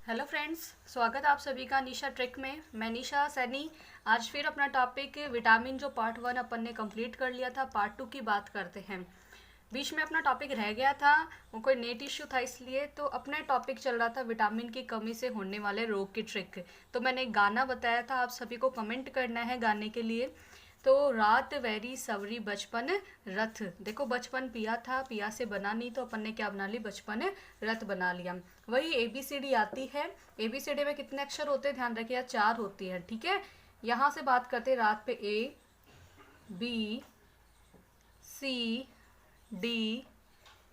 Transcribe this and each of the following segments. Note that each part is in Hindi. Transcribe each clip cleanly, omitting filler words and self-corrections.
हेलो फ्रेंड्स, स्वागत है आप सभी का निशा ट्रिक में। मैं निशा सैनी। आज फिर अपना टॉपिक विटामिन जो पार्ट 1 अपन ने कंप्लीट कर लिया था, पार्ट 2 की बात करते हैं। बीच में अपना टॉपिक रह गया था, वो कोई नेट इश्यू था, इसलिए तो अपना टॉपिक चल रहा था विटामिन की कमी से होने वाले रोग की ट्रिक। तो मैंने एक गाना बताया था, आप सभी को कमेंट करना है गाने के लिए। तो रात वैरी सवरी बचपन रथ, देखो बचपन पिया था, पिया से बना नहीं तो अपन ने क्या बना ली, बचपन रथ बना लिया। वही एबीसीडी आती है। एबीसीडी में कितने अक्षर होते हैं ध्यान रखिए, 4 होती है। ठीक है, यहाँ से बात करते हैं रात पे ए बी सी डी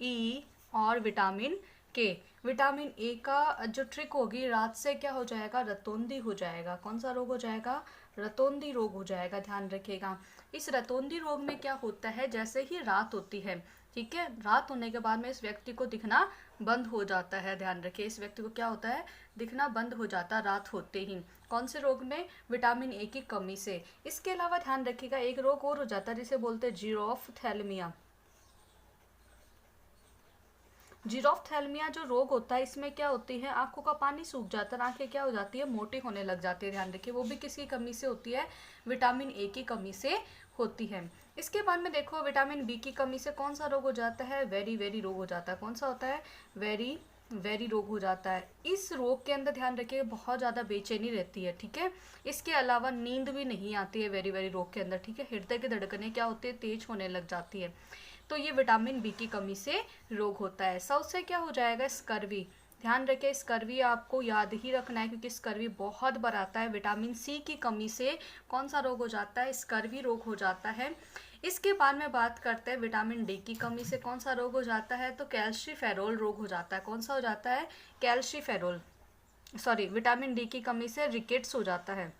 ई और विटामिन के। विटामिन ए का जो ट्रिक होगी, रात से क्या हो जाएगा, रतौंधी हो जाएगा। कौन सा रोग हो जाएगा, रतौंधी रोग हो जाएगा, ध्यान रखिएगा। इस रतौंधी रोग में क्या होता है, जैसे ही रात होती है, ठीक है, रात होने के बाद में इस व्यक्ति को दिखना बंद हो जाता है। ध्यान रखिए, इस व्यक्ति को क्या होता है, दिखना बंद हो जाता है रात होते ही। कौन से रोग में, विटामिन ए की कमी से। इसके अलावा ध्यान रखिएगा एक रोग और हो जाता है जिसे बोलते हैं जीरोफ्थैल्मिया। जीरोफ्थैल्मिया जो रोग होता है, इसमें क्या होती है, आंखों का पानी सूख जाता है, आंखें क्या हो जाती है, मोटी होने लग जाती है। ध्यान रखिए, वो भी किसकी कमी से होती है, विटामिन ए की कमी से होती है। इसके बाद में देखो, विटामिन बी की कमी से कौन सा रोग हो जाता है, वेरी वेरी रोग हो जाता है। कौन सा होता है, वेरी वेरी रोग हो जाता है। इस रोग के अंदर ध्यान रखिए बहुत ज़्यादा बेचैनी रहती है। ठीक है, इसके अलावा नींद भी नहीं आती है वेरी वेरी रोग के अंदर। ठीक है, हृदय की धड़कनें क्या होती है, तेज होने लग जाती है। तो ये विटामिन बी की कमी से रोग होता है। सबसे क्या हो जाएगा, स्कर्वी। ध्यान रखें, स्कर्वी आपको याद ही रखना है, क्योंकि स्कर्वी बहुत बार आता है। विटामिन सी की कमी से कौन सा रोग हो जाता है, स्कर्वी रोग हो जाता है। इसके बाद में बात करते हैं विटामिन डी की कमी से कौन सा रोग हो जाता है, तो कैल्शिफेरोल रोग हो जाता है। कौन सा हो जाता है, कैल्शिफेरोल, सॉरी, विटामिन डी की कमी से रिकेट्स हो जाता है।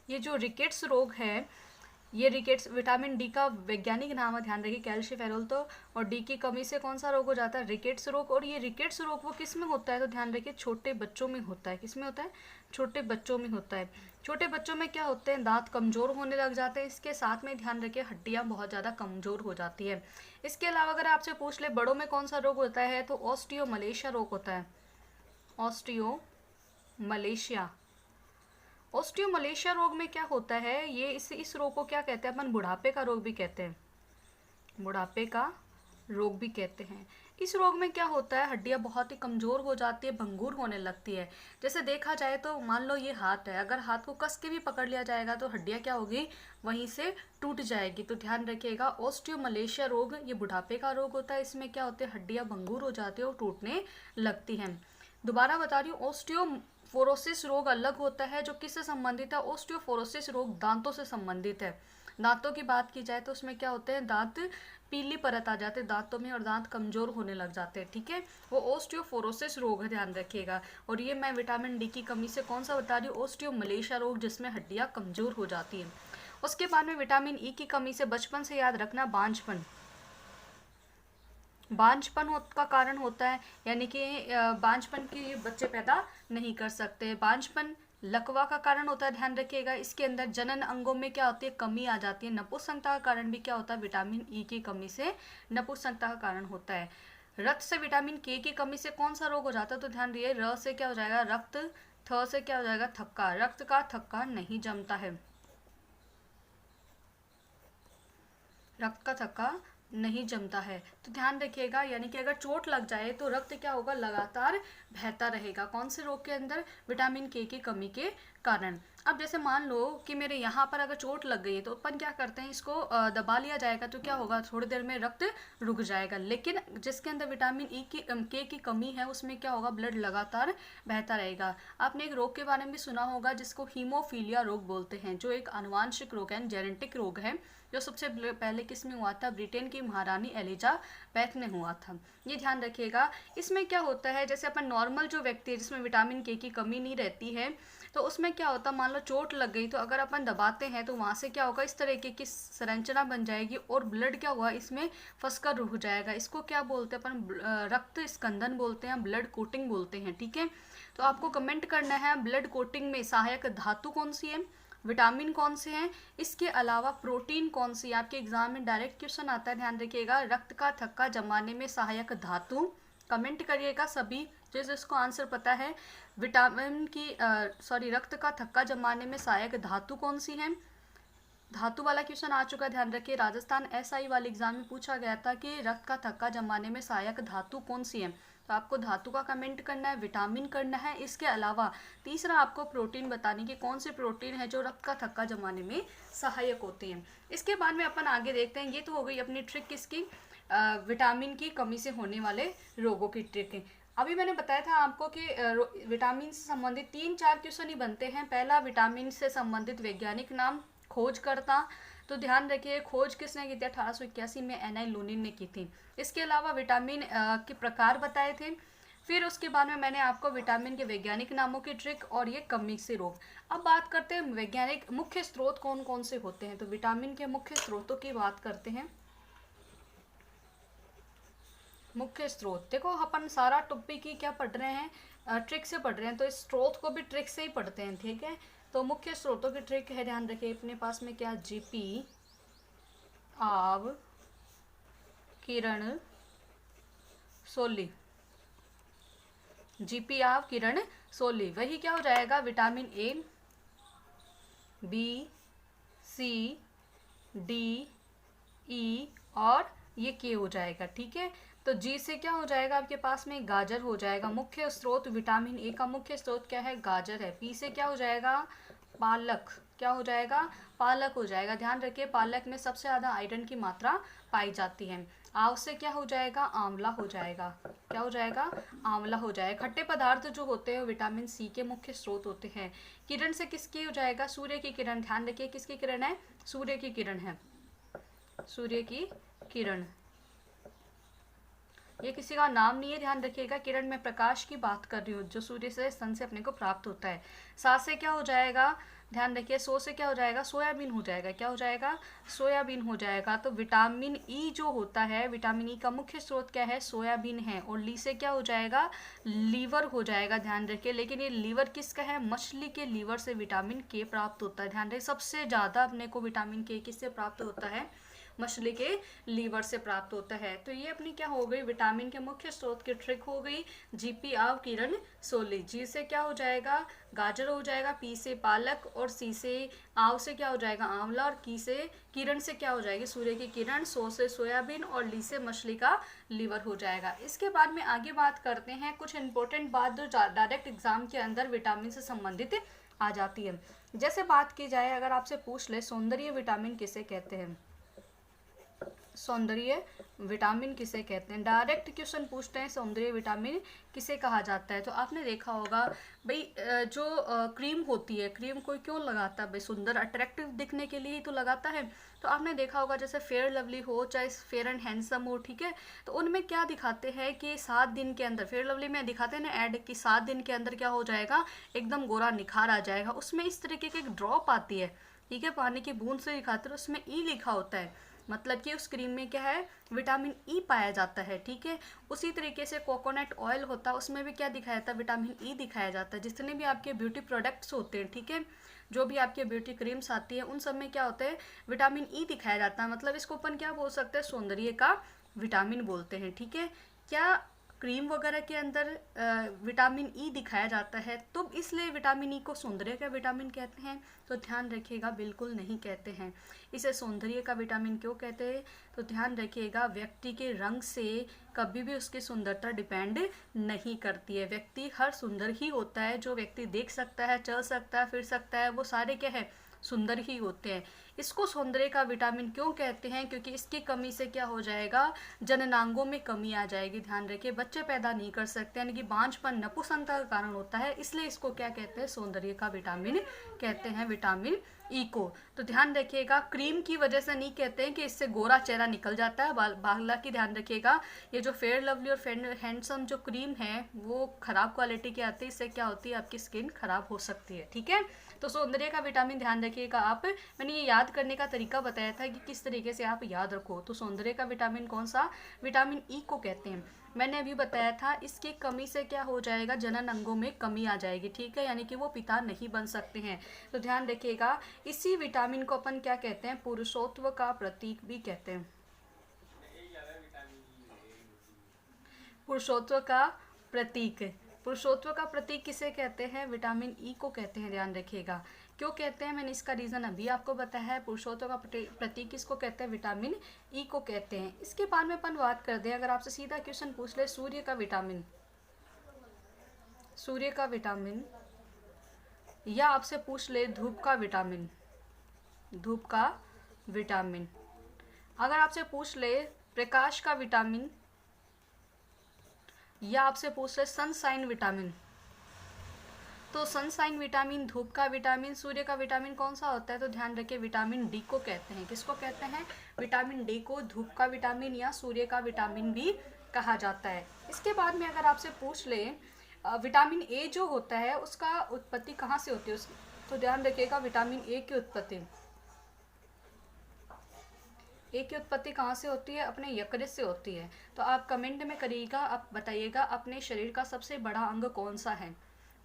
ये जो रिकेट्स रोग है, ये रिकेट्स विटामिन डी का वैज्ञानिक नाम है, ध्यान रखिए, कैल्शिफेरोल। तो और डी की कमी से कौन सा रोग हो जाता है, रिकेट्स रोग। और ये रिकेट्स रोग वो किस में होता है, तो ध्यान रखिए छोटे बच्चों में होता है। किस में होता है, छोटे बच्चों में होता है। छोटे बच्चों में क्या होते हैं, दांत कमजोर होने लग जाते हैं। इसके साथ में ध्यान रखिए हड्डियां बहुत ज़्यादा कमजोर हो जाती है। इसके अलावा अगर आपसे पूछ ले बड़ों में कौन सा रोग होता है, तो ऑस्टियोमलेशिया रोग होता है। ऑस्टियोमलेशिया। ऑस्टियोमलेशिया रोग में क्या होता है, ये इस रोग को क्या कहते हैं अपन, बुढ़ापे का रोग भी कहते हैं। बुढ़ापे का रोग भी कहते हैं। इस रोग में क्या होता है, हड्डियां बहुत ही कमजोर हो जाती है, भंगुर होने लगती है। जैसे देखा जाए तो मान लो ये हाथ है, अगर हाथ को कस के भी पकड़ लिया जाएगा तो हड्डियां क्या होगी, वहीं से टूट जाएगी। तो ध्यान रखिएगा, ऑस्टियोमलेशिया रोग ये बुढ़ापे का रोग होता है। इसमें क्या होता है, हड्डियां भंगुर हो जाती है और टूटने लगती हैं। दोबारा बता रही हूँ, ऑस्टियोफोरोसिस रोग अलग होता है, जो किससे संबंधित है, ऑस्टियोफोरोसिस रोग दांतों से संबंधित है। दांतों की बात की जाए तो उसमें क्या होते हैं, दांत पीली परत आ जाते हैं दांतों में और दांत कमजोर होने लग जाते हैं। ठीक है, वो ऑस्टियोफोरोसिस रोग है, ध्यान रखिएगा। और ये मैं विटामिन डी की कमी से कौन सा बता रही हूँ, ऑस्टियोमलेशिया रोग, जिसमें हड्डियां कमजोर हो जाती हैं। उसके बाद में विटामिन ई की कमी से बचपन से याद रखना, बांझपन। बांझपन का कारण होता है, यानी कि बांझपन की बच्चे पैदा नहीं कर सकते। बांझपन लकवा का कारण होता है, ध्यान रखिएगा। इसके अंदर जनन अंगों में क्या होती है, कमी आ जाती है। नपुंसकता का कारण भी क्या होता है, विटामिन ई की कमी से नपुंसकता का कारण होता है। रक्त से विटामिन के की कमी से कौन सा रोग हो जाता है, तो ध्यान दिए, र से क्या हो जाएगा, रक्त, थ से क्या हो जाएगा, थक्का। रक्त का थक्का नहीं जमता है, रक्त का थक्का नहीं जमता है। तो ध्यान रखिएगा, यानी कि अगर चोट लग जाए तो रक्त क्या होगा, लगातार बहता रहेगा। कौन से रोग के अंदर, विटामिन के की कमी के कारण। अब जैसे मान लो कि मेरे यहाँ पर अगर चोट लग गई है, तो अपन क्या करते हैं, इसको दबा लिया जाएगा तो क्या होगा, थोड़ी देर में रक्त रुक जाएगा। लेकिन जिसके अंदर विटामिन ई की के की कमी है, उसमें क्या होगा, ब्लड लगातार बहता रहेगा। आपने एक रोग के बारे में भी सुना होगा जिसको हीमोफीलिया रोग बोलते हैं, जो एक आनुवांशिक रोग है, जेनेटिक रोग है, जो सबसे पहले किस में हुआ था, ब्रिटेन की महारानी एलिजाबेथ में हुआ था। ये ध्यान रखिएगा। इसमें क्या होता है, जैसे अपन नॉर्मल जो व्यक्ति है जिसमें विटामिन के की कमी नहीं रहती है, तो उसमें क्या होता है, मान लो चोट लग गई तो अगर अपन दबाते हैं तो वहाँ से क्या होगा, इस तरीके की संरचना बन जाएगी और ब्लड क्या हुआ, इसमें फंसकर रुक जाएगा। इसको क्या बोलते हैं अपन, रक्त स्कंदन बोलते हैं, ब्लड कोटिंग बोलते हैं। ठीक है, तो आपको कमेंट करना है ब्लड कोटिंग में सहायक धातु कौन सी है, विटामिन कौन से हैं, इसके अलावा प्रोटीन कौन सी है। आपके एग्जाम में डायरेक्ट क्वेश्चन आता है, ध्यान रखिएगा। रक्त का थक्का जमाने में सहायक धातु कमेंट करिएगा सभी जिसको आंसर पता है। विटामिन की रक्त का थक्का जमाने में सहायक धातु कौन सी है। धातु वाला क्वेश्चन आ चुका, ध्यान रखिए। राजस्थान एसआई वाले एग्जाम में पूछा गया था कि रक्त का थक्का जमाने में सहायक धातु कौन सी है। तो आपको धातु का कमेंट करना है, विटामिन करना है। इसके अलावा तीसरा आपको प्रोटीन बतानी कि कौन से प्रोटीन है जो रक्त का थक्का जमाने में सहायक होते हैं। इसके बाद में अपन आगे देखते हैं। ये तो हो गई अपनी ट्रिक किसकी, विटामिन की कमी से होने वाले रोगों की ट्रिक। अभी मैंने बताया था आपको कि विटामिन से संबंधित 3-4 क्वेश्चन ही बनते हैं। पहला, विटामिन से संबंधित वैज्ञानिक नाम, खोजकर्ता। तो ध्यान रखिए, खोज किसने की थी, 1881 में एन.आई. लूनिन ने की थी। इसके अलावा विटामिन के प्रकार बताए थे। फिर उसके बाद में मैंने आपको विटामिन के वैज्ञानिक नामों की ट्रिक और ये कमी से रोग। अब बात करते हैं वैज्ञानिक मुख्य स्रोत कौन कौन से होते हैं। तो विटामिन के मुख्य स्रोतों की बात करते हैं। मुख्य स्रोत, देखो अपन सारा टॉपिक की क्या पढ़ रहे हैं, ट्रिक से पढ़ रहे हैं, तो इस स्रोत को भी ट्रिक से ही पढ़ते हैं, ठीक है। तो मुख्य स्रोतों की ट्रिक है, ध्यान रखिए अपने पास में क्या, जीपी, आव, किरण, सोली। जीपी, आव, किरण, सोली, वही क्या हो जाएगा, vitamin A, B, C, D, E और ये के हो जाएगा, ठीक है। तो जी से क्या हो जाएगा, आपके पास में गाजर हो जाएगा। मुख्य स्रोत विटामिन ए का मुख्य स्रोत क्या है, गाजर है। पी से क्या हो जाएगा, पालक, क्या हो जाएगा, पालक हो जाएगा। ध्यान रखिए पालक में सबसे ज़्यादा आयरन की मात्रा पाई जाती है। आव से क्या हो जाएगा, आंवला हो जाएगा। क्या हो जाएगा, आंवला हो जाएगा। खट्टे पदार्थ जो होते हैं विटामिन सी के मुख्य स्रोत होते हैं। किरण से किसकी हो जाएगा, सूर्य की किरण। ध्यान रखिए किसकी किरण है, सूर्य की किरण है, सूर्य की किरण। ये किसी का नाम नहीं है, ध्यान रखिएगा। किरण में प्रकाश की बात कर रही हूँ जो सूर्य से, सन से अपने को प्राप्त होता है। सा से क्या हो जाएगा, ध्यान रखिए, सो से क्या हो जाएगा, सोयाबीन हो जाएगा। क्या हो जाएगा, सोयाबीन हो जाएगा। तो विटामिन ई जो होता है, विटामिन ई का मुख्य स्रोत क्या है, सोयाबीन है। और ली से क्या हो जाएगा, लीवर हो जाएगा। ध्यान रखिए, लेकिन ये लीवर किसका है, मछली के लीवर से विटामिन के प्राप्त होता है। ध्यान रखिए सबसे ज़्यादा अपने को विटामिन के किससे प्राप्त होता है, मछली के लीवर से प्राप्त होता है। तो ये अपनी क्या हो गई, विटामिन के मुख्य स्रोत की ट्रिक हो गई। जीपी, आव, किरण, सोली। जी से क्या हो जाएगा, गाजर हो जाएगा। पी से पालक और सी से, आव से क्या हो जाएगा, आंवला। और की से, किरण से क्या हो जाएगी, सूर्य की किरण। सो से सोयाबीन और ली से मछली का लीवर हो जाएगा। इसके बाद में आगे बात करते हैं कुछ इंपॉर्टेंट बात जो डायरेक्ट एग्जाम के अंदर विटामिन से संबंधित आ जाती है। जैसे बात की जाए, अगर आपसे पूछ ले सौंदर्य विटामिन किसे कहते हैं, सौंदर्य विटामिन किसे कहते हैं, डायरेक्ट क्वेश्चन पूछते हैं सौंदर्य विटामिन किसे कहा जाता है। तो आपने देखा होगा भाई, जो क्रीम होती है, क्रीम कोई क्यों लगाता है भाई, सुंदर अट्रैक्टिव दिखने के लिए ही तो लगाता है। तो आपने देखा होगा जैसे फेयर लवली हो चाहे फेयर एंड हैंडसम हो, ठीक है, तो उनमें क्या दिखाते हैं कि 7 दिन के अंदर, फेयर लवली में दिखाते हैं ना ऐड कि 7 दिन के अंदर क्या हो जाएगा, एकदम गोरा निखार आ जाएगा। उसमें इस तरीके की एक ड्रॉप आती है, ठीक है, पानी की बूंद से दिखाते हैं, उसमें ई लिखा होता है, मतलब कि उस क्रीम में क्या है, विटामिन ई पाया जाता है, ठीक है। उसी तरीके से कोकोनट ऑयल होता है, उसमें भी क्या दिखाया जाता है, विटामिन ई दिखाया जाता है। जितने भी आपके ब्यूटी प्रोडक्ट्स होते हैं, ठीक है, जो भी आपके ब्यूटी क्रीम्स आती है उन सब में क्या होता है, विटामिन ई दिखाया जाता है। मतलब इसको अपन क्या बोल सकते हैं, सौंदर्य का विटामिन बोलते हैं, ठीक है। क्या क्रीम वगैरह के अंदर विटामिन ई दिखाया जाता है, तो इसलिए विटामिन ई को सौंदर्य का विटामिन कहते हैं। तो ध्यान रखिएगा, बिल्कुल नहीं कहते हैं। इसे सौंदर्य का विटामिन क्यों कहते हैं, तो ध्यान रखिएगा व्यक्ति के रंग से कभी भी उसकी सुंदरता डिपेंड नहीं करती है। व्यक्ति हर सुंदर ही होता है, जो व्यक्ति देख सकता है, चल सकता है, फिर सकता है, वो सारे क्या है, सुंदर ही होते हैं। इसको सौंदर्य का विटामिन क्यों कहते हैं, क्योंकि इसकी कमी से क्या हो जाएगा, जननांगों में कमी आ जाएगी। ध्यान रखिए, बच्चे पैदा नहीं कर सकते, यानी कि बांझपन नपुंसकता का कारण होता है, इसलिए इसको क्या कहते हैं, सौंदर्य का विटामिन कहते हैं, विटामिन ई को। तो ध्यान रखिएगा, क्रीम की वजह से नहीं कहते हैं कि इससे गोरा चेहरा निकल जाता है। हालांकि ध्यान रखिएगा, ये जो फेयर लवली और फेयर हैंडसम जो क्रीम है वो खराब क्वालिटी की आती है, इससे क्या होती है, आपकी स्किन खराब हो सकती है, ठीक है। तो सौंदर्य का विटामिन ध्यान रखिएगा आप, मैंने ये याद करने का तरीका बताया था कि किस तरीके से आप याद रखो। तो सौंदर्य का विटामिन कौन सा, विटामिन ई को कहते हैं। मैंने अभी बताया था इसकी कमी से क्या हो जाएगा, जनन अंगों में कमी आ जाएगी, ठीक है, यानी कि वो पिता नहीं बन सकते हैं। तो ध्यान रखिएगा, इसी विटामिन को अपन क्या कहते हैं, पुरुषत्व का प्रतीक भी कहते हैं। पुरुषत्व का प्रतीक। पुरुषत्व का प्रतीक किसे कहते हैं? विटामिन ई को कहते हैं, ध्यान रखिएगा। क्यों कहते हैं, मैंने इसका रीज़न अभी आपको बताया है। पुरुषत्व का प्रतीक किसको कहते हैं? विटामिन ई को कहते हैं। इसके बाद में अपन बात कर दें, अगर आपसे सीधा क्वेश्चन पूछ ले, सूर्य का विटामिन, सूर्य का विटामिन, या आपसे पूछ ले धूप का विटामिन, धूप का विटामिन, अगर आपसे पूछ ले प्रकाश का विटामिन, या आपसे पूछ ले सनशाइन विटामिन, तो सनशाइन विटामिन, धूप का विटामिन, सूर्य का विटामिन कौन सा होता है? तो ध्यान रखिए, विटामिन डी को कहते हैं। किसको कहते हैं? विटामिन डी को धूप का विटामिन या सूर्य का विटामिन भी कहा जाता है। इसके बाद में अगर आपसे पूछ ले विटामिन ए जो होता है उसका उत्पत्ति कहाँ से होती है, तो ध्यान रखिएगा, विटामिन ए की उत्पत्ति, ए की उत्पत्ति कहाँ से होती है? अपने यकृत से होती है। तो आप कमेंट में करिएगा, आप बताइएगा अपने शरीर का सबसे बड़ा अंग कौन सा है।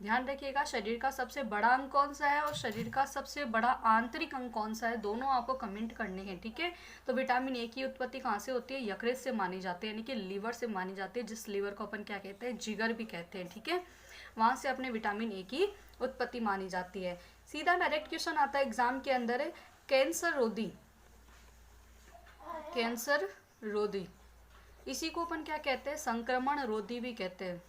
ध्यान रखिएगा, शरीर का सबसे बड़ा अंग कौन सा है और शरीर का सबसे बड़ा आंतरिक अंग कौन सा है, दोनों आपको कमेंट करने हैं, ठीक है। तो विटामिन ए की उत्पत्ति कहाँ से होती है? यकृत से मानी जाती है, यानी कि लीवर से मानी जाती है, जिस लीवर को अपन क्या कहते हैं? जिगर भी कहते हैं, ठीक है। वहाँ से अपने विटामिन ए की उत्पत्ति मानी जाती है। सीधा डायरेक्ट क्वेश्चन आता है एग्जाम के अंदर, कैंसर रोधी, कैंसर रोधी, इसी को अपन क्या कहते हैं? संक्रमण रोधी भी कहते हैं।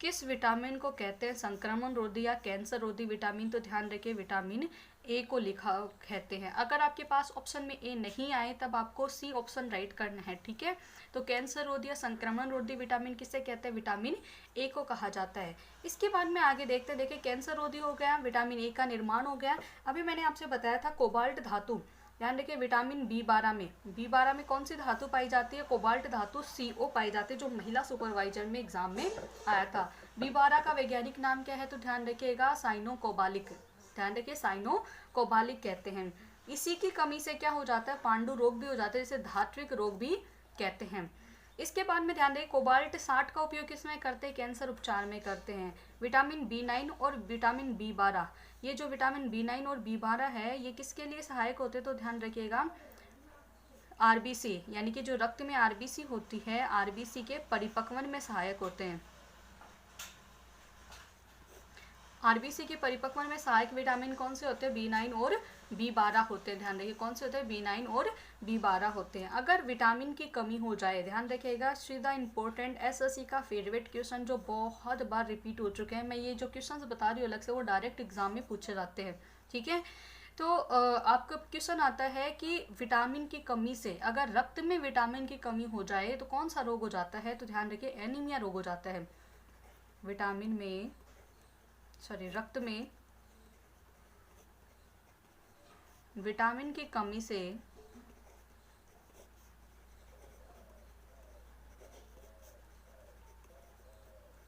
किस विटामिन को कहते हैं संक्रमण रोधी या कैंसर रोधी विटामिन? तो ध्यान रखिए, विटामिन ए को लिखा कहते हैं। अगर आपके पास ऑप्शन में ए नहीं आए तब आपको सी ऑप्शन राइट करना है, ठीक है। तो कैंसर रोधी या संक्रमण रोधी विटामिन किसे कहते हैं? विटामिन ए को कहा जाता है। इसके बाद में आगे देखते, देखिए कैंसर रोधी हो गया, विटामिन ए का निर्माण हो गया। अभी मैंने आपसे बताया था कोबाल्ट धातु, ध्यान रखिए, विटामिन बी12 में कौन सी धातु पाई जाती है? कोबाल्ट धातु CO पाई जाती है, जो महिला सुपरवाइजर में एग्जाम में आया था। बी12 का वैज्ञानिक नाम क्या है? तो ध्यान रखिएगा, साइनोकोबालिक, ध्यान रखिए, साइनोकोबालिक कहते हैं। इसी की कमी से क्या हो जाता है? पांडु रोग भी हो जाता है, जिसे धात्विक रोग भी कहते हैं। इसके बाद में ध्यान रखिए, कोबाल्ट 60 का उपयोग किसमें करते हैं? कैंसर उपचार में करते हैं। विटामिन B9 और विटामिन B12, ये जो विटामिन B9 और B12 है, ये किसके लिए सहायक होते हैं? तो ध्यान रखिएगा, RBC, यानी कि जो रक्त में RBC होती है, RBC के परिपक्वन में सहायक होते हैं। RBC के परिपक्वन में सहायक विटामिन कौन से होते हैं? B9 और B12 होते हैं। ध्यान रखिए, कौन से होते हैं? B9 और B12 होते हैं। अगर विटामिन की कमी हो जाए, ध्यान रखिएगा, सीधा इंपॉर्टेंट SSC का फेवरेट क्वेश्चन जो बहुत बार रिपीट हो चुके हैं, मैं ये जो क्वेश्चन बता रही हूँ अलग से, वो डायरेक्ट एग्जाम में पूछे जाते हैं, ठीक है। तो आपका क्वेश्चन आता है कि विटामिन की कमी से, अगर रक्त में विटामिन की कमी हो जाए तो कौन सा रोग हो जाता है? तो ध्यान रखिए, एनीमिया रोग हो जाता है। रक्त में विटामिन की कमी से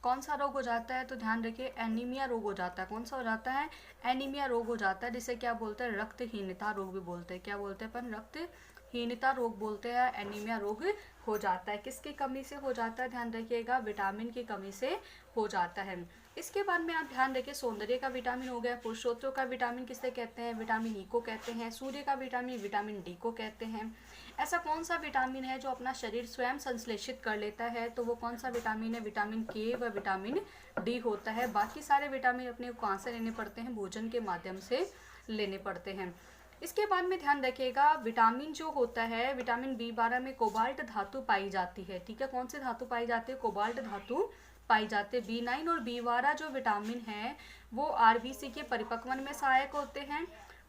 कौन सा रोग हो जाता है? तो ध्यान रखिए, एनीमिया रोग हो जाता है। कौन सा हो जाता है? एनीमिया रोग हो जाता है, जिसे क्या बोलते हैं? रक्तहीनता रोग भी बोलते हैं। क्या बोलते हैं अपन? रक्तहीनता रोग बोलते हैं। एनीमिया रोग हो जाता है, किसकी कमी से हो जाता है? ध्यान रखिएगा, विटामिन की कमी से हो जाता है। इसके बाद में आप ध्यान रखिए, सौंदर्य का विटामिन हो गया। पुरुषत्व का विटामिन किसे कहते हैं? विटामिन ई को कहते हैं। सूर्य का विटामिन विटामिन डी को कहते हैं। ऐसा कौन सा विटामिन है जो अपना शरीर स्वयं संश्लेषित कर लेता है? तो वो कौन सा विटामिन है? विटामिन के व विटामिन डी होता है। बाकी सारे विटामिन अपने को कहाँ से लेने पड़ते हैं? भोजन के माध्यम से लेने पड़ते हैं। इसके बाद में ध्यान रखिएगा, विटामिन जो होता है, विटामिन B12 में कोबाल्ट धातु पाई जाती है, ठीक है। कौन सी धातु पाई जाती है? कोबाल्ट धातु पाई जाती है। B9 और B12 जो विटामिन है वो RBC के परिपक्वन में सहायक होते हैं।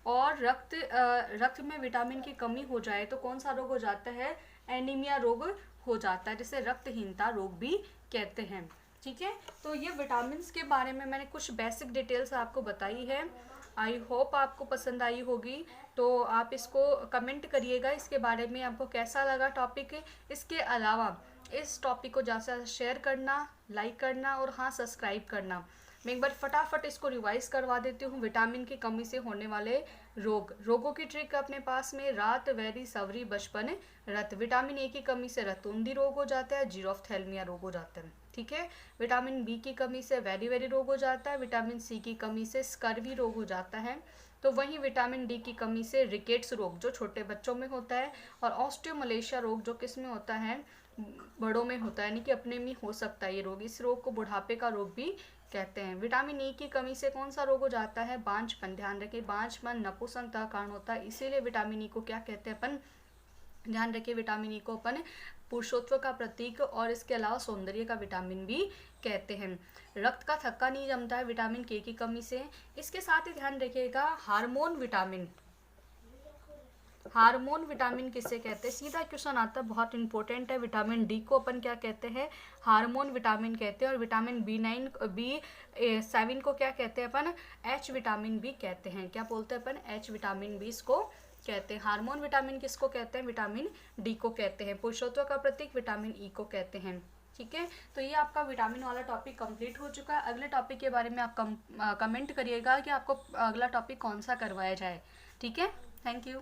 और रक्त में विटामिन की कमी हो जाए तो कौन सा रोग हो जाता है? एनीमिया रोग हो जाता है, जिसे रक्तहीनता रोग भी कहते हैं, ठीक है। तो ये विटामिन के बारे में मैंने कुछ बेसिक डिटेल्स आपको बताई है। आई होप आपको पसंद आई होगी, तो आप इसको कमेंट करिएगा इसके बारे में, आपको कैसा लगा टॉपिक। इसके अलावा इस टॉपिक को ज़्यादा शेयर करना, लाइक करना और हाँ, सब्सक्राइब करना। मैं एक बार फटाफट इसको रिवाइज करवा देती हूँ। विटामिन की कमी से होने वाले रोगों की ट्रिक अपने पास में, रात, वैरी, सवरी, बचपन, रत। विटामिन ए की कमी से रतुंदी रोग हो जाता है, जीरोफ्थैल्मिया रोग हो जाता है, ठीक है। विटामिन बी की कमी से वेरी रोग हो जाता है। विटामिन सी की कमी से स्कर्वी रोग हो जाता है। तो वहीं विटामिन डी की कमी से रिकेट्स रोग जो छोटे बच्चों में होता है, और ऑस्टियोमलेशिया रोग जो किस में होता है? बड़ों में होता है, यानी कि अपने में हो सकता है ये रोग। इस रोग को बुढ़ापे का रोग भी कहते हैं। विटामिन ई की कमी से कौन सा रोग हो जाता है? बांझपन। ध्यान रखिए, बांझपन नपुंसकता का कारण होता है, इसीलिए विटामिन ई को क्या कहते हैं अपन? ध्यान रखिए, विटामिन ई को अपन पुरुषत्व का प्रतीक और इसके अलावा सौंदर्य का विटामिन भी कहते हैं। रक्त का थक्का नहीं जमता है विटामिन के की कमी से। इसके साथ ही ध्यान रखिएगा, हार्मोन विटामिन, हार्मोन विटामिन किसे कहते हैं? सीधा क्वेश्चन आता है, बहुत इंपॉर्टेंट है। विटामिन डी को अपन क्या कहते हैं? हार्मोन विटामिन कहते हैं। और विटामिन B7 को क्या कहते हैं अपन? एच विटामिन भी कहते हैं। क्या बोलते हैं अपन? एच विटामिन भी इसको कहते हैं। हार्मोन विटामिन किसको कहते हैं? विटामिन डी को कहते हैं। पुरुषत्व का प्रतीक विटामिन ई को कहते हैं। ठीक है, तो ये आपका विटामिन वाला टॉपिक कंप्लीट हो चुका है। अगले टॉपिक के बारे में आप कमेंट करिएगा कि आपको अगला टॉपिक कौन सा करवाया जाए। ठीक है, थैंक यू।